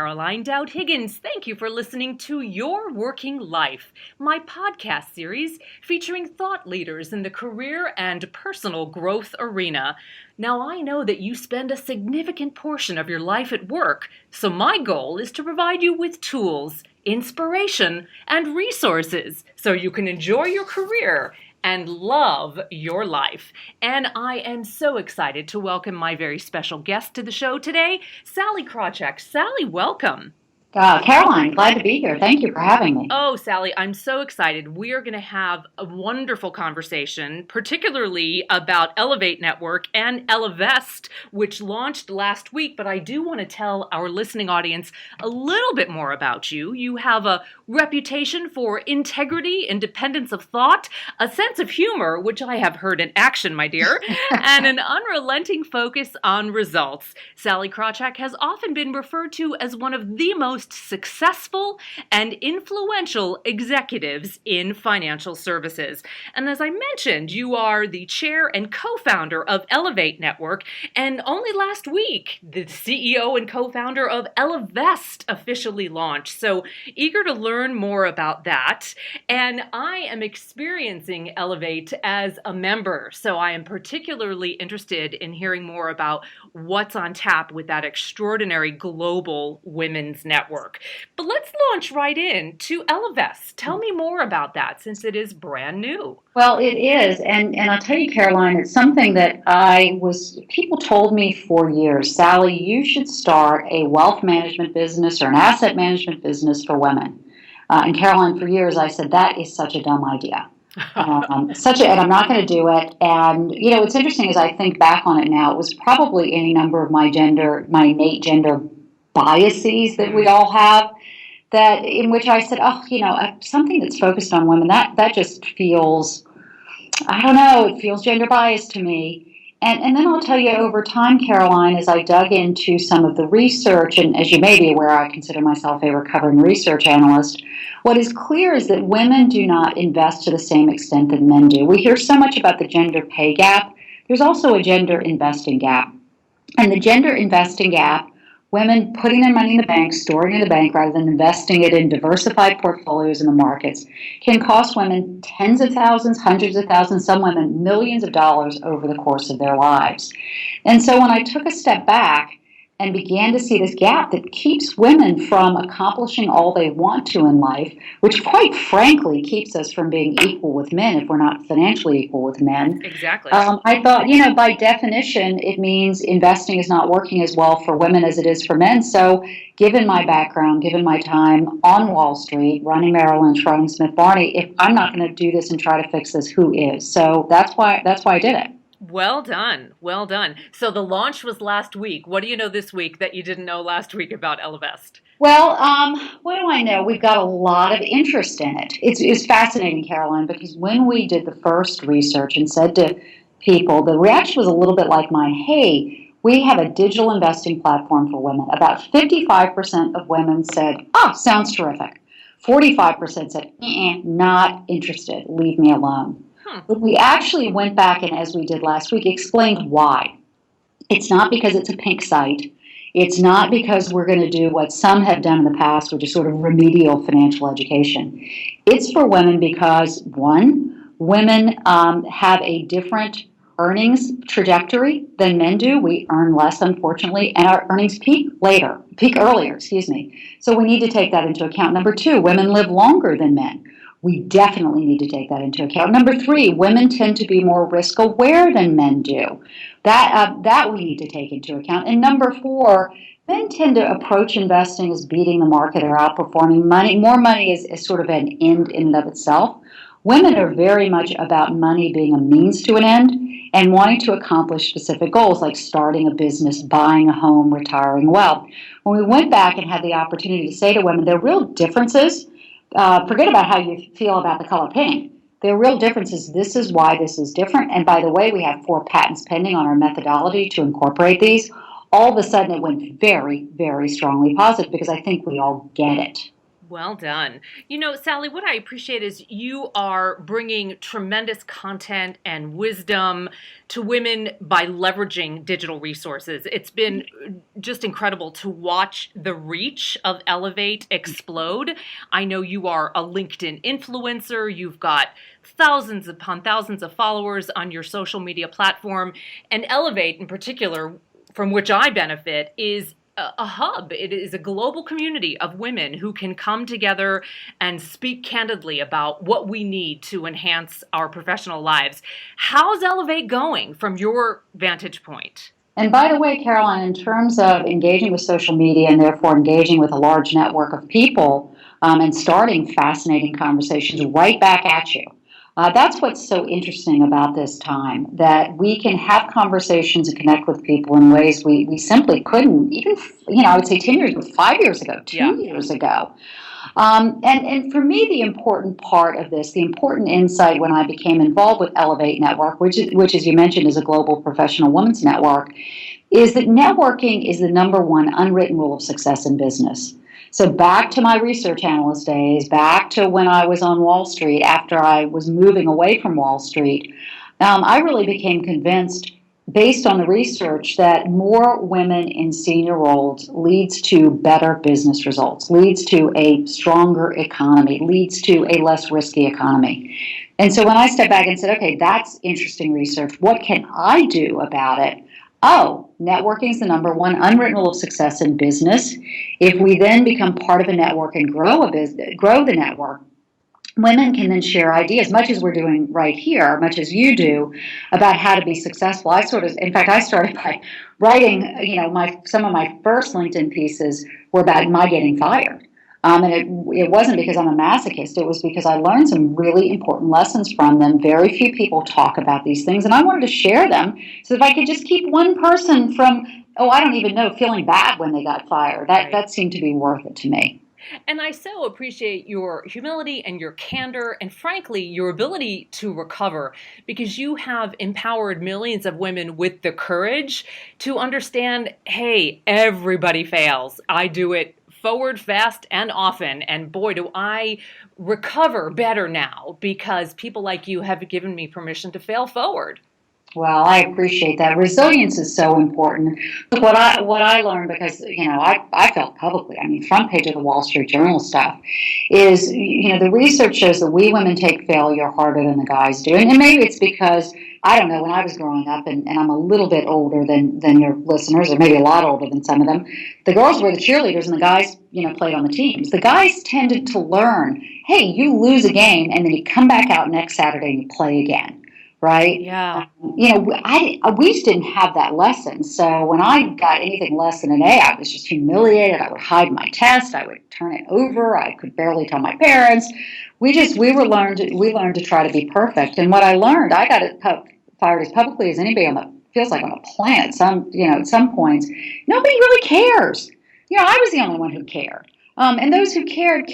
Caroline Dowd-Higgins. Thank you for listening to Your Working Life, my podcast series featuring thought leaders in the career and personal growth arena. Now, I know that you spend a significant portion of your life at work, so my goal is to provide you with tools, inspiration, and resources so you can enjoy your career and love your life. And I am so excited to welcome my very special guest to the show today, Sallie Krawcheck. Sallie, welcome. Caroline, glad to be here. Thank you for having me. Oh, Sallie, I'm so excited. We are going to have a wonderful conversation, particularly about Elevate Network and Ellavest, which launched last week. But I do want to tell our listening audience a little bit more about you. You have a reputation for integrity, independence of thought, a sense of humor, which I have heard in action, my dear, and an unrelenting focus on results. Sallie Krawcheck has often been referred to as one of the most successful and influential executives in financial services. And as I mentioned, you are the chair and co-founder of Elevate Network, and only last week, the CEO and co-founder of Ellavest officially launched. So eager to learn more about that. And I am experiencing Elevate as a member, so I am particularly interested in hearing more about what's on tap with that extraordinary global women's network. But let's launch right in to Ellavest. Tell me more about that, since it is brand new. Well, it is, and I'll tell you, Caroline, it's something that people told me for years, Sallie, you should start a wealth management business or an asset management business for women. And Caroline, for years, I said, that is such a dumb idea. And I'm not going to do it. And, what's interesting is I think back on it now, it was probably any number of my innate gender biases that we all have, that in which I said, something that's focused on women, that just feels, I don't know, it feels gender biased to me. And then I'll tell you, over time, Caroline, as I dug into some of the research, and as you may be aware, I consider myself a recovering research analyst, what is clear is that women do not invest to the same extent that men do. We hear so much about the gender pay gap. There's also a gender investing gap. And the gender investing gap, women putting their money in the bank, storing it in the bank, rather than investing it in diversified portfolios in the markets, can cost women tens of thousands, hundreds of thousands, some women millions of dollars over the course of their lives. And so when I took a step back and began to see this gap that keeps women from accomplishing all they want to in life, which quite frankly keeps us from being equal with men if we're not financially equal with men. Exactly. I thought, by definition, it means investing is not working as well for women as it is for men. So given my background, given my time on Wall Street, running Merrill Lynch, running Smith Barney, if I'm not going to do this and try to fix this, who is? So that's why I did it. Well done. Well done. So the launch was last week. What do you know this week that you didn't know last week about Ellavest? Well, what do I know? We've got a lot of interest in it. It's fascinating, Caroline, because when we did the first research and said to people, the reaction was a little bit like mine. Hey, we have a digital investing platform for women. About 55% of women said, sounds terrific. 45% said, not interested. Leave me alone. But we actually went back and, as we did last week, explained why. It's not because it's a pink site. It's not because we're going to do what some have done in the past, which is sort of remedial financial education. It's for women because, one, women have a different earnings trajectory than men do. We earn less, unfortunately, and our earnings peak earlier. So we need to take that into account. Number two, women live longer than men. We definitely need to take that into account. Number three, women tend to be more risk aware than men do. That we need to take into account. And number four, men tend to approach investing as beating the market or outperforming money. More money is sort of an end in and of itself. Women are very much about money being a means to an end and wanting to accomplish specific goals like starting a business, buying a home, retiring well. When we went back and had the opportunity to say to women, there are real differences. Forget about how you feel about the color pink. There are real differences. This is why this is different. And by the way, we have 4 patents pending on our methodology to incorporate these. All of a sudden, it went very, very strongly positive because I think we all get it. Well done. Sallie, what I appreciate is you are bringing tremendous content and wisdom to women by leveraging digital resources. It's been just incredible to watch the reach of Elevate explode. I know you are a LinkedIn influencer. You've got thousands upon thousands of followers on your social media platform. And Elevate, in particular, from which I benefit, is a hub. It is a global community of women who can come together and speak candidly about what we need to enhance our professional lives. How's Elevate going from your vantage point? And by the way, Caroline, in terms of engaging with social media and therefore engaging with a large network of people and starting fascinating conversations right back at you. That's what's so interesting about this time, that we can have conversations and connect with people in ways we simply couldn't, even, I would say 10 years, 5 years ago, 2 years ago. And for me, the important part of this, the important insight when I became involved with Elevate Network, which, as you mentioned, is a global professional women's network, is that networking is the number one unwritten rule of success in business. So back to my research analyst days, back to when I was on Wall Street, after I was moving away from Wall Street, I really became convinced, based on the research, that more women in senior roles leads to better business results, leads to a stronger economy, leads to a less risky economy. And so when I stepped back and said, okay, that's interesting research, what can I do about it? Oh, networking is the number one unwritten rule of success in business. If we then become part of a network and grow the network, women can then share ideas, much as we're doing right here, much as you do, about how to be successful. I started by writing, some of my first LinkedIn pieces were about my getting fired. And it wasn't because I'm a masochist. It was because I learned some really important lessons from them. Very few people talk about these things, and I wanted to share them. So if I could just keep one person from, I don't even know, feeling bad when they got fired, that seemed to be worth it to me. And I so appreciate your humility and your candor and, frankly, your ability to recover, because you have empowered millions of women with the courage to understand, hey, everybody fails. I do it forward, fast, and often. And boy, do I recover better now because people like you have given me permission to fail forward. Well, I appreciate that. Resilience is so important. Look, what I learned, because I felt publicly, front page of the Wall Street Journal stuff, is the research shows that we women take failure harder than the guys do, and maybe it's because I don't know, when I was growing up, and I'm a little bit older than your listeners, or maybe a lot older than some of them. The girls were the cheerleaders, and the guys played on the teams. The guys tended to learn, hey, you lose a game, and then you come back out next Saturday and you play again. Right? Yeah. We just didn't have that lesson. So when I got anything less than an A, I was just humiliated. I would hide my test. I would turn it over. I could barely tell my parents. We learned to try to be perfect. And what I learned, I got fired as publicly as anybody on the planet. At some points, nobody really cares. I was the only one who cared. And those who cared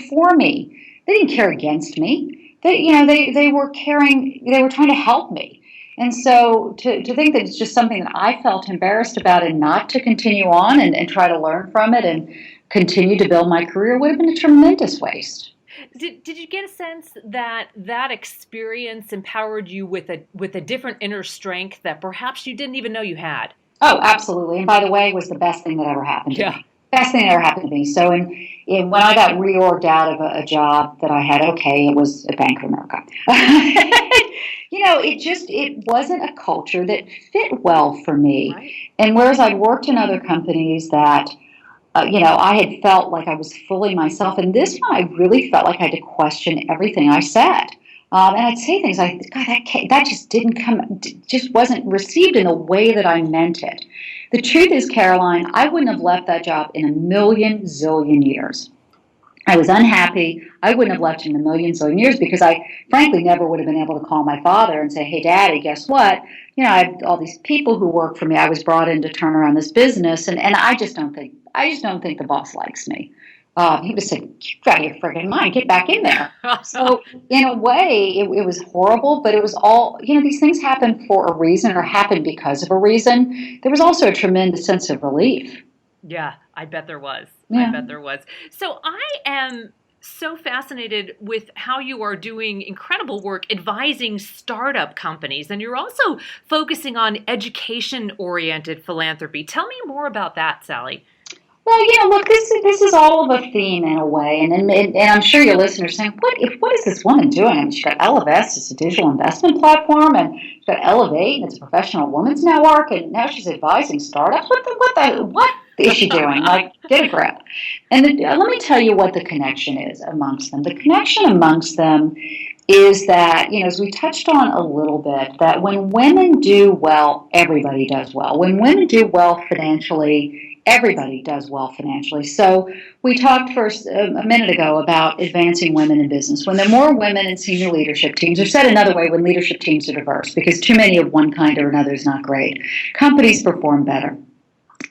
for me. They didn't care against me. They were caring. They were trying to help me, and so to think that it's just something that I felt embarrassed about, and not to continue on and try to learn from it and continue to build my career would have been a tremendous waste. Did you get a sense that experience empowered you with a different inner strength that perhaps you didn't even know you had? Oh, absolutely. And by the way, it was the best thing that ever happened to me. Best thing that ever happened to me. So when I got reorged out of a job that I had, it was at Bank of America. It wasn't a culture that fit well for me. Right. And whereas I'd worked in other companies that, I had felt like I was fully myself. And this one, I really felt like I had to question everything I said. And I'd say things like, God, that just wasn't received in the way that I meant it. The truth is, Caroline, I wouldn't have left that job in a million zillion years. I was unhappy. I wouldn't have left in a million zillion years because I, frankly, never would have been able to call my father and say, hey, Daddy, guess what? I have all these people who work for me. I was brought in to turn around this business, and I just don't think the boss likes me. He would say, "Get out of your friggin' mind, get back in there." So in a way, it was horrible, but it was all, these things happen for a reason or happen because of a reason. There was also a tremendous sense of relief. Yeah, I bet there was. I Yeah. bet there was. So I am so fascinated with how you are doing incredible work advising startup companies, and you're also focusing on education-oriented philanthropy. Tell me more about that, Sallie. Well, look, this is all of a theme in a way, and I'm sure your listeners are saying, what is this woman doing? I mean, she's got Ellavest, it's a digital investment platform, and she's got Elevate, and it's a professional women's network, and now she's advising startups. What is she doing? Like, get a grip. And let me tell you what the connection is amongst them. The connection amongst them is that, as we touched on a little bit, that when women do well, everybody does well. When women do well financially, everybody does well financially. So we talked first a minute ago about advancing women in business. When there are more women in senior leadership teams, or said another way, when leadership teams are diverse, because too many of one kind or another is not great, companies perform better.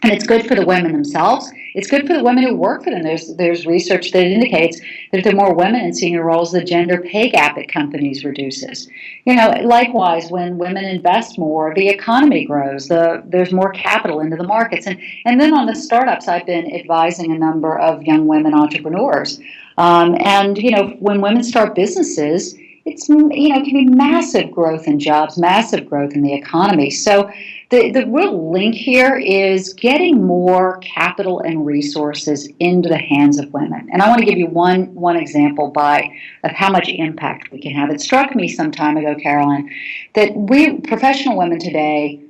And it's good for the women themselves. It's good for the women who work for them. There's research that indicates that if there are more women in senior roles, the gender pay gap at companies reduces. Likewise, when women invest more, the economy grows. There's more capital into the markets. And then on the startups, I've been advising a number of young women entrepreneurs. When women start businesses, it can be massive growth in jobs, massive growth in the economy. So the real link here is getting more capital and resources into the hands of women. And I want to give you one example of how much impact we can have. It struck me some time ago, Carolyn, that we professional women today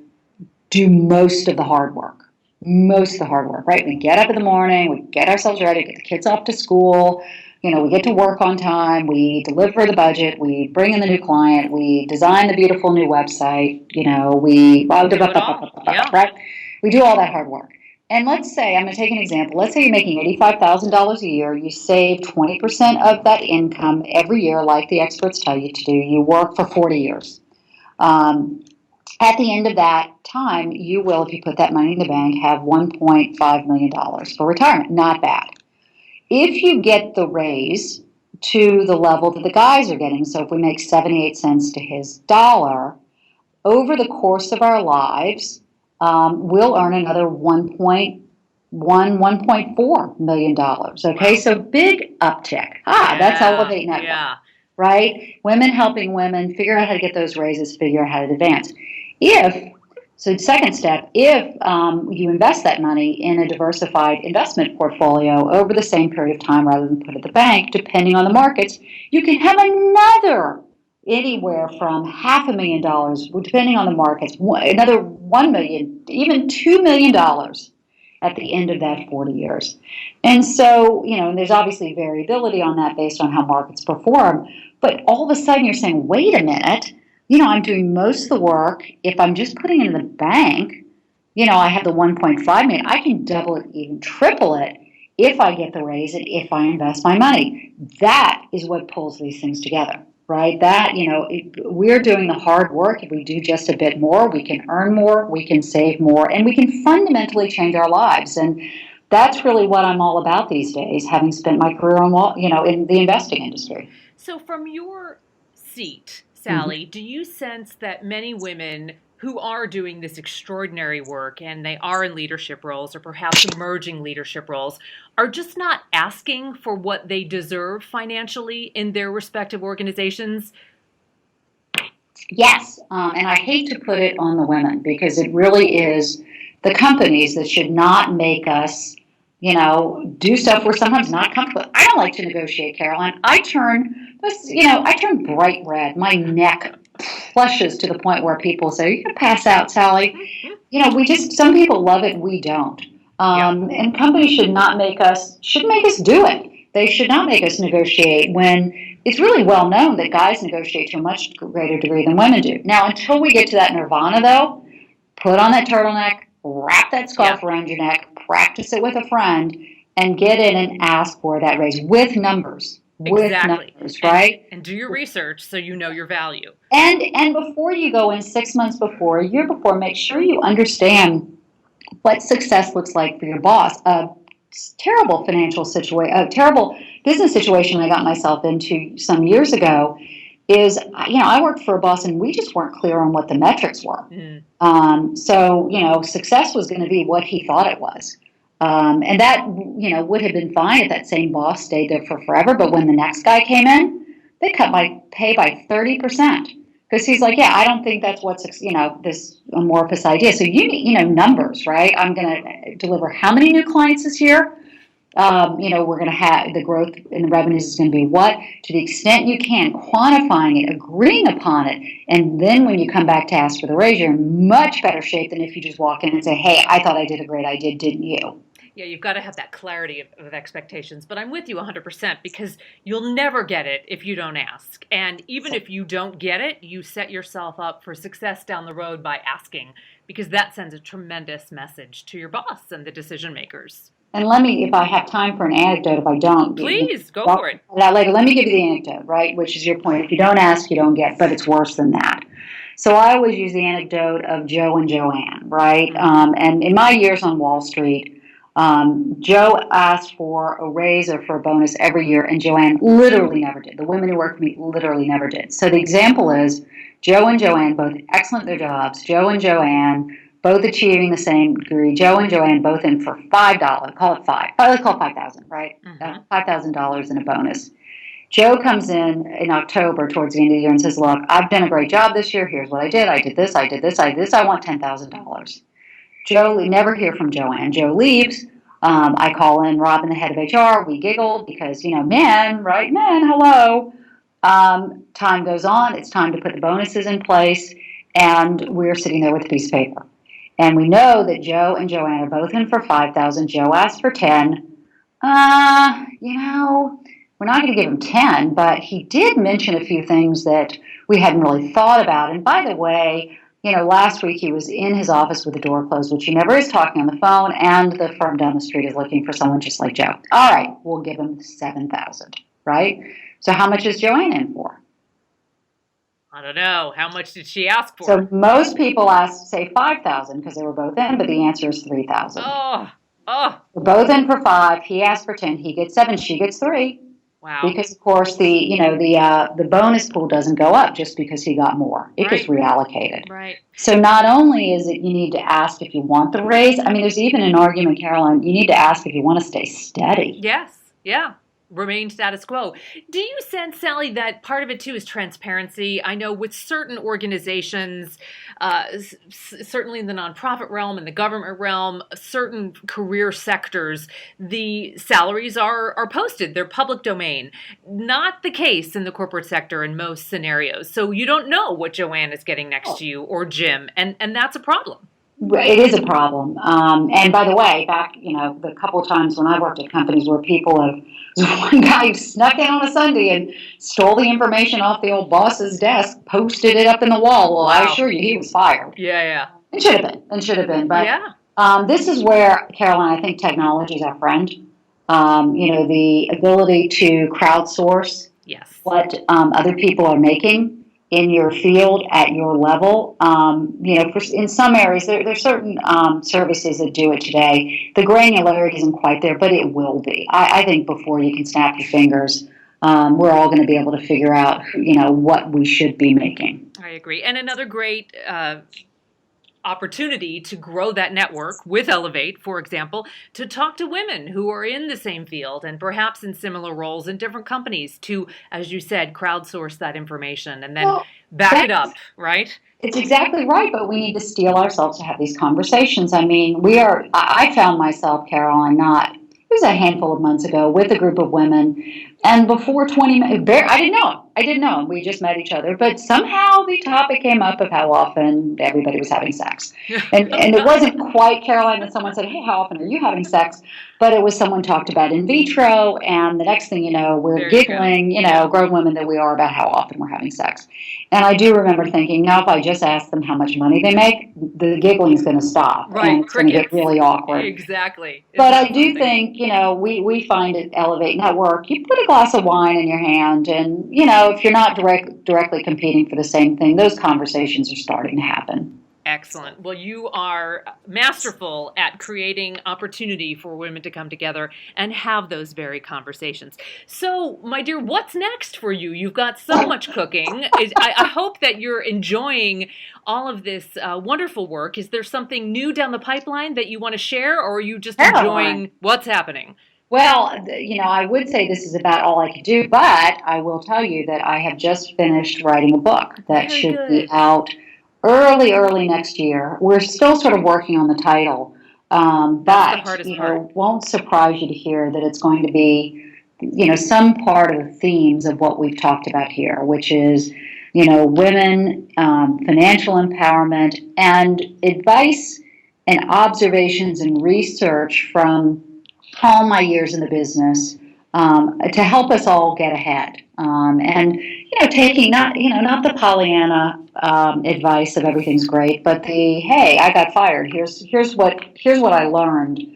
do most of the hard work. Most of the hard work, right? We get up in the morning, we get ourselves ready, get the kids off to school, we get to work on time, we deliver the budget, we bring in the new client, we design the beautiful new website, right? We do all that hard work. And let's say, I'm going to take an example, let's say you're making $85,000 a year, you save 20% of that income every year, like the experts tell you to do, you work for 40 years. At the end of that time, you will, if you put that money in the bank, have $1.5 million for retirement. Not bad. If you get the raise to the level that the guys are getting, so if we make 78 cents to his dollar, over the course of our lives, we'll earn another $1.4 million. Okay, so big uptick. That's Elevate Network. Yeah. Right? Women helping women figure out how to get those raises, figure out how to advance. Second step, if you invest that money in a diversified investment portfolio over the same period of time rather than put it at the bank, depending on the markets, you can have anywhere from $500,000, depending on the markets, another $1 million, even $2 million at the end of that 40 years. And so, and there's obviously variability on that based on how markets perform. But all of a sudden you're saying, wait a minute, I'm doing most of the work. If I'm just putting it in the bank, I have the 1.5 million. I can double it, even triple it if I get the raise and if I invest my money. That is what pulls these things together, right? We're doing the hard work. If we do just a bit more, we can earn more, we can save more, and we can fundamentally change our lives. And that's really what I'm all about these days, having spent my career in the investing industry. So from your seat, Sallie, do you sense that many women who are doing this extraordinary work and they are in leadership roles or perhaps emerging leadership roles are just not asking for what they deserve financially in their respective organizations? Yes, and I hate to put it on the women because it really is the companies that should not make us do stuff we're sometimes not comfortable with. I don't like to negotiate, Caroline. I turn bright red. My neck flushes to the point where people say, "You're going to pass out, Sallie." Some people love it, we don't. And companies should make us do it. They should not make us negotiate when it's really well known that guys negotiate to a much greater degree than women do. Now, until we get to that nirvana, though, put on that turtleneck, wrap that scarf around your neck, practice it with a friend, and get in and ask for that raise with numbers. Exactly. With numbers, right? And do your research so you know your value. And before you go in 6 months before, a year before, make sure you understand what success looks like for your boss. A terrible terrible business situation I got myself into some years ago is, I worked for a boss and we just weren't clear on what the metrics were. So, success was going to be what he thought it was. And that, would have been fine if that same boss stayed there for forever. But when the next guy came in, they cut my pay by 30%. Because he's like, yeah, I don't think that's what's, this amorphous idea. So numbers, right? I'm going to deliver how many new clients this year? We're going to have the growth in the revenues is going to be what? To the extent you can, quantifying it, agreeing upon it. And then when you come back to ask for the raise, you're in much better shape than if you just walk in and say, hey, I thought I did a great idea, didn't you? Yeah, you've got to have that clarity of expectations. But I'm with you 100% because you'll never get it if you don't ask. And even if you don't get it, you set yourself up for success down the road by asking, because that sends a tremendous message to your boss and the decision makers. And if I have time for an anecdote, if I don't. Please, go for it. Later, let me give you the anecdote, right, which is your point. If you don't ask, you don't get, but it's worse than that. So I always use the anecdote of Joe and Joanne, right? And in my years on Wall Street, Joe asked for a raise or for a bonus every year, and Joanne literally never did. The women who worked for me literally never did. So the example is Joe and Joanne, both excellent at their jobs. Joe and Joanne, both achieving the same degree. Joe and Joanne both in for $5. Call it $5. Let's call it $5,000, right? $5,000 in a bonus. Joe comes in October towards the end of the year and says, look, I've done a great job this year. Here's what I did. I did this. I did this. I did this. I want $10,000. Joe, we never hear from Joanne. Joe leaves. I call in Robin, the head of HR. We giggle because, men, right? Men, hello. Time goes on. It's time to put the bonuses in place. And we're sitting there with a piece of paper. And we know that Joe and Joanne are both in for $5,000. Joe asked for 10. We're not going to give him 10, but he did mention a few things that we hadn't really thought about. And by the way, last week he was in his office with the door closed, which he never is, talking on the phone, and the firm down the street is looking for someone just like Joe. All right, we'll give him 7,000, right? So how much is Joanne in for? I don't know. How much did she ask for? So most people say 5,000 because they were both in, but the answer is 3,000. Oh. We're both in for 5. He asked for 10. He gets 7. She gets 3. Wow. Because of course the bonus pool doesn't go up just because he got more. It gets reallocated. Right. So not only is it you need to ask if you want the raise. I mean, there's even an argument, Caroline. You need to ask if you want to stay steady. Yes. Yeah. Remain status quo. Do you sense, Sallie, that part of it too is transparency? I know with certain organizations, certainly in the nonprofit realm and the government realm, certain career sectors, the salaries are posted. They're public domain. Not the case in the corporate sector in most scenarios. So you don't know what Joanne is getting next to you or Jim, and that's a problem. It is a problem. And by the way, back, the couple of times when I worked at companies where people have, one guy snuck in on a Sunday and stole the information off the old boss's desk, posted it up in the wall. Well, I assure you, he was fired. Yeah. It should have been. But this is where, Caroline, I think technology is our friend. The ability to crowdsource what other people are making in your field at your level. In some areas, there's certain services that do it today. The granularity isn't quite there, but it will be. I think before you can snap your fingers, we're all going to be able to figure out, what we should be making. I agree. And another great opportunity to grow that network with Elevate, for example, to talk to women who are in the same field and perhaps in similar roles in different companies to, as you said, crowdsource that information and then back it up, right? It's exactly right, but we need to steel ourselves to have these conversations. I mean, I found myself, Caroline, it was a handful of months ago with a group of women, and before 20 minutes, I didn't know him. We just met each other, but somehow the topic came up of how often everybody was having sex. And it wasn't quite, Caroline, that someone said, hey, how often are you having sex? But it was someone talked about in vitro, and the next thing you know, we're giggling, grown women that we are about how often we're having sex. And I do remember thinking, now if I just ask them how much money they make, the giggling is going to stop. Right, and it's going to get really awkward. Exactly. But I do think, we find at Elevate Network, you put a glass of wine in your hand, and, if you're not directly competing for the same thing, those conversations are starting to happen. Excellent. Well, you are masterful at creating opportunity for women to come together and have those very conversations. So, my dear, what's next for you? You've got so much cooking. I hope that you're enjoying all of this wonderful work. Is there something new down the pipeline that you want to share, or are you just enjoying what's happening? Well, I would say this is about all I could do, but I will tell you that I have just finished writing a book that Very should be good. out early next year. We're still sort of working on the title, That's the but, hardest part. it won't surprise you to hear that it's going to be, some part of the themes of what we've talked about here, which is, women, financial empowerment, and advice and observations and research from all my years in the business, to help us all get ahead. And taking not the Pollyanna advice of everything's great, but the hey, I got fired. Here's what I learned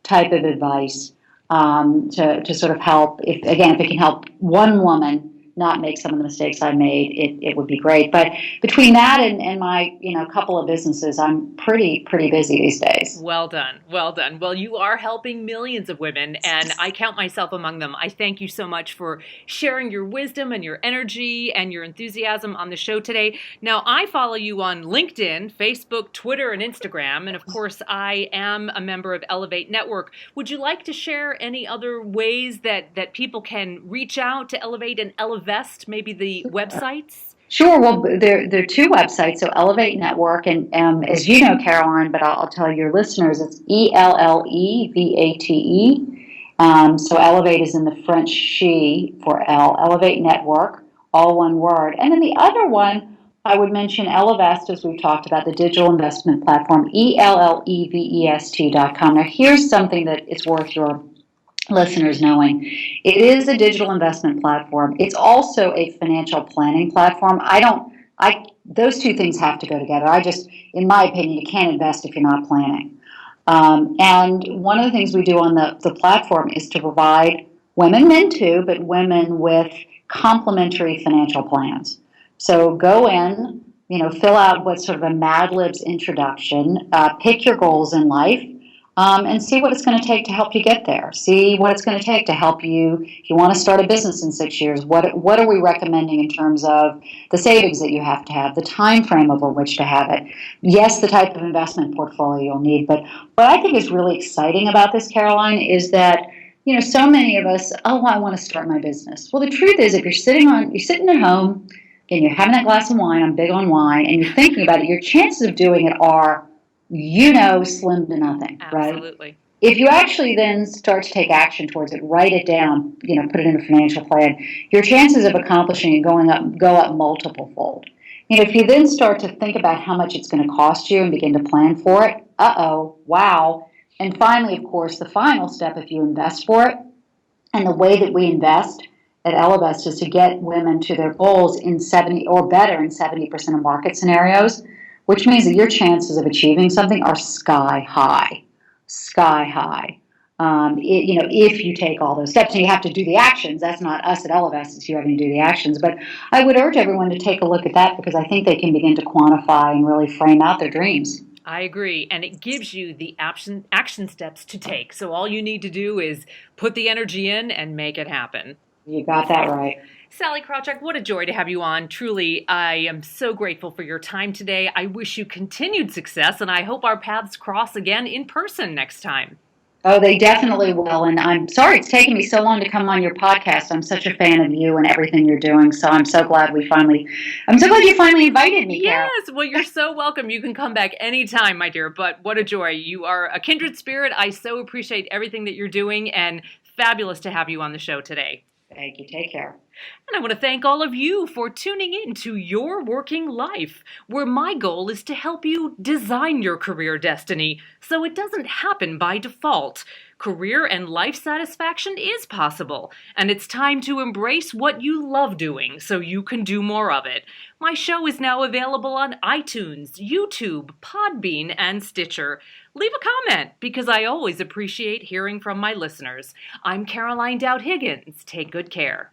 type of advice, to sort of help. If it can help one woman not make some of the mistakes I made, it would be great. But between that and my couple of businesses, I'm pretty busy these days. Well done. Well done. Well, you are helping millions of women, and I count myself among them. I thank you so much for sharing your wisdom and your energy and your enthusiasm on the show today. Now, I follow you on LinkedIn, Facebook, Twitter, and Instagram, and of course, I am a member of Elevate Network. Would you like to share any other ways that people can reach out to Elevate and Ellavest, maybe the websites? Sure. Well, there are two websites. So Elevate Network, and as you know, Caroline, but I'll tell your listeners, it's ELLEVATE. So Elevate is in the French she for L. Elevate Network, all one word. And then the other one, I would mention Ellavest, as we've talked about, the digital investment platform, ELLEVEST.com. Now, here's something that is worth your listeners knowing. It is a digital investment platform. It's also a financial planning platform. Those two things have to go together. In my opinion, you can't invest if you're not planning. And one of the things we do on the platform is to provide women, men too, but women with complementary financial plans. So go in, fill out what's sort of a Mad Libs introduction, pick your goals in life, and see what it's going to take to help you get there. See what it's going to take to help you. If you want to start a business in 6 years, what are we recommending in terms of the savings that you have to have, the time frame over which to have it? Yes, the type of investment portfolio you'll need. But what I think is really exciting about this, Caroline, is that so many of us, I want to start my business. Well, the truth is, if you're sitting at home and you're having that glass of wine, I'm big on wine, and you're thinking about it, your chances of doing it are slim to nothing, right? Absolutely. If you actually then start to take action towards it, write it down, put it in a financial plan, your chances of accomplishing it go up multiple fold. If you then start to think about how much it's going to cost you and begin to plan for it, wow. And finally, of course, the final step, if you invest for it, and the way that we invest at Ellavest is to get women to their goals in 70 or better in 70% of market scenarios, which means that your chances of achieving something are sky high. If you take all those steps, and you have to do the actions. That's not us at Ellavest, it's you having to do the actions. But I would urge everyone to take a look at that, because I think they can begin to quantify and really frame out their dreams. I agree. And it gives you the action steps to take. So all you need to do is put the energy in and make it happen. You got that right. Sallie Krawcheck, what a joy to have you on. Truly, I am so grateful for your time today. I wish you continued success, and I hope our paths cross again in person next time. Oh, they definitely will. And I'm sorry it's taken me so long to come on your podcast. I'm such a fan of you and everything you're doing. So I'm so glad you finally invited me, Carol. Yes, well, you're so welcome. You can come back anytime, my dear. But what a joy. You are a kindred spirit. I so appreciate everything that you're doing, and fabulous to have you on the show today. Thank you. Take care. And I want to thank all of you for tuning in to Your Working Life, where my goal is to help you design your career destiny so it doesn't happen by default. Career and life satisfaction is possible, and it's time to embrace what you love doing so you can do more of it. My show is now available on iTunes, YouTube, Podbean, and Stitcher. Leave a comment, because I always appreciate hearing from my listeners. I'm Caroline Dowd-Higgins. Take good care.